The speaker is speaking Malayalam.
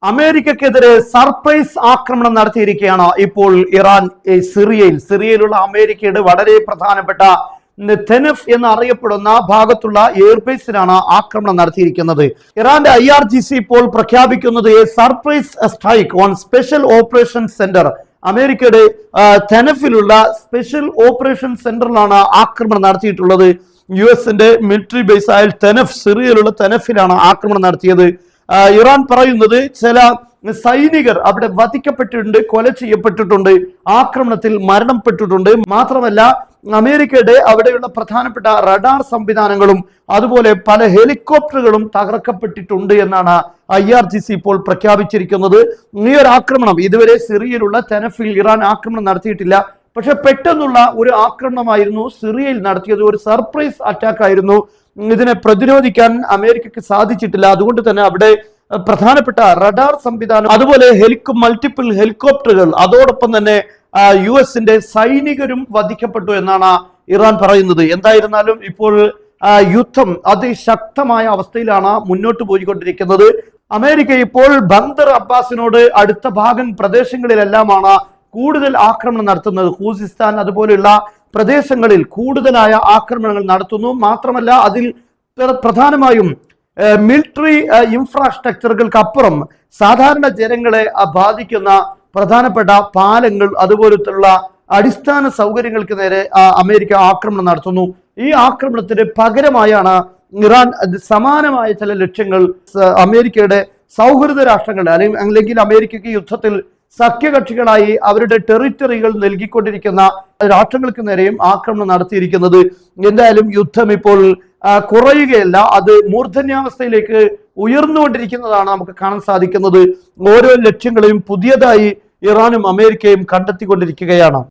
അമേരിക്കക്കെതിരെ സർപ്രൈസ് ആക്രമണം നടത്തിയിരിക്കുകയാണ് ഇപ്പോൾ ഇറാൻ സിറിയയിലുള്ള അമേരിക്കയുടെ വളരെ പ്രധാനപ്പെട്ട തെനഫ് എന്നറിയപ്പെടുന്ന ഭാഗത്തുള്ള എയർബേസിലാണ് ആക്രമണം നടത്തിയിരിക്കുന്നത്. ഇറാന്റെ IRGC ഇപ്പോൾ പ്രഖ്യാപിക്കുന്നത് surprise strike on special operation centre. അമേരിക്കയുടെ തെനഫിലുള്ള സ്പെഷ്യൽ ഓപ്പറേഷൻ സെന്ററിലാണ് ആക്രമണം നടത്തിയിട്ടുള്ളത്. US-ന്റെ മിലിറ്ററി ബേസ് ആയ തെനഫ്, സിറിയയിലുള്ള തെനഫിലാണ് ആക്രമണം നടത്തിയത്. ഇറാൻ പറയുന്നത് ചില സൈനികർ അവിടെ വധിക്കപ്പെട്ടിട്ടുണ്ട്, കൊല ചെയ്യപ്പെട്ടിട്ടുണ്ട്, ആക്രമണത്തിൽ മരണപ്പെട്ടിട്ടുണ്ട്. മാത്രമല്ല അമേരിക്കയുടെ അവിടെയുള്ള പ്രധാനപ്പെട്ട റഡാർ സംവിധാനങ്ങളും അതുപോലെ പല ഹെലികോപ്റ്ററുകളും തകർക്കപ്പെട്ടിട്ടുണ്ട് എന്നാണ് IRGC ഇപ്പോൾ പ്രഖ്യാപിച്ചിരിക്കുന്നത്. ഈ ഒരു ആക്രമണം ഇതുവരെ സിറിയയിലുള്ള തെനഫിൽ ഇറാൻ ആക്രമണം നടത്തിയിട്ടില്ല. പക്ഷെ പെട്ടെന്നുള്ള ഒരു ആക്രമണമായിരുന്നു സിറിയയിൽ നടത്തിയത്. ഒരു സർപ്രൈസ് അറ്റാക്ക് ആയിരുന്നു. ഇതിനെ പ്രതിരോധിക്കാൻ അമേരിക്കക്ക് സാധിച്ചിട്ടില്ല. അതുകൊണ്ട് തന്നെ അവിടെ പ്രധാനപ്പെട്ട റഡാർ സംവിധാനം, അതുപോലെ മൾട്ടിപ്പിൾ ഹെലികോപ്റ്ററുകൾ, അതോടൊപ്പം തന്നെ US-ന്റെ സൈനികരും വധിക്കപ്പെട്ടു എന്നാണ് ഇറാൻ പറയുന്നത്. എന്തായിരുന്നാലും ഇപ്പോൾ യുദ്ധം അതിശക്തമായ അവസ്ഥയിലാണ് മുന്നോട്ട് പോയിക്കൊണ്ടിരിക്കുന്നത്. അമേരിക്ക ഇപ്പോൾ ബന്ദർ അബ്ബാസിനോട് അടുത്ത ഭാഗം പ്രദേശങ്ങളിലെല്ലാമാണ് കൂടുതൽ ആക്രമണം നടത്തുന്നത്. ഖൂസിസ്ഥാൻ അതുപോലെയുള്ള പ്രദേശങ്ങളിൽ കൂടുതലായ ആക്രമണങ്ങൾ നടത്തുന്നു. മാത്രമല്ല അതിൽ പ്രധാനമായും മിലിറ്ററി ഇൻഫ്രാസ്ട്രക്ചറുകൾക്കപ്പുറം സാധാരണ ജനങ്ങളെ ബാധിക്കുന്ന പ്രധാനപ്പെട്ട പാലങ്ങൾ, അതുപോലത്തുള്ള അടിസ്ഥാന സൗകര്യങ്ങൾക്ക് നേരെ അമേരിക്ക ആക്രമണം നടത്തുന്നു. ഈ ആക്രമണത്തിന് പകരമായാണ് ഇറാൻ സമാനമായ ചില ലക്ഷ്യങ്ങൾ അമേരിക്കയുടെ സൗഹൃദ രാഷ്ട്രങ്ങൾ അല്ലെങ്കിൽ അമേരിക്കയ്ക്ക് യുദ്ധത്തിൽ സഖ്യകക്ഷികളായി അവരുടെ ടെറിറ്ററികൾ നൽകിക്കൊണ്ടിരിക്കുന്ന രാഷ്ട്രങ്ങൾക്ക് നേരെയും ആക്രമണം നടത്തിയിരിക്കുന്നത്. എന്തായാലും യുദ്ധം ഇപ്പോൾ കുറയുകയല്ല, അത് മൂർധന്യാവസ്ഥയിലേക്ക് ഉയർന്നുകൊണ്ടിരിക്കുന്നതാണ് നമുക്ക് കാണാൻ സാധിക്കുന്നത്. ഓരോ ലക്ഷ്യങ്ങളെയും പുതിയതായി ഇറാനും അമേരിക്കയും കണ്ടെത്തിക്കൊണ്ടിരിക്കുകയാണ്.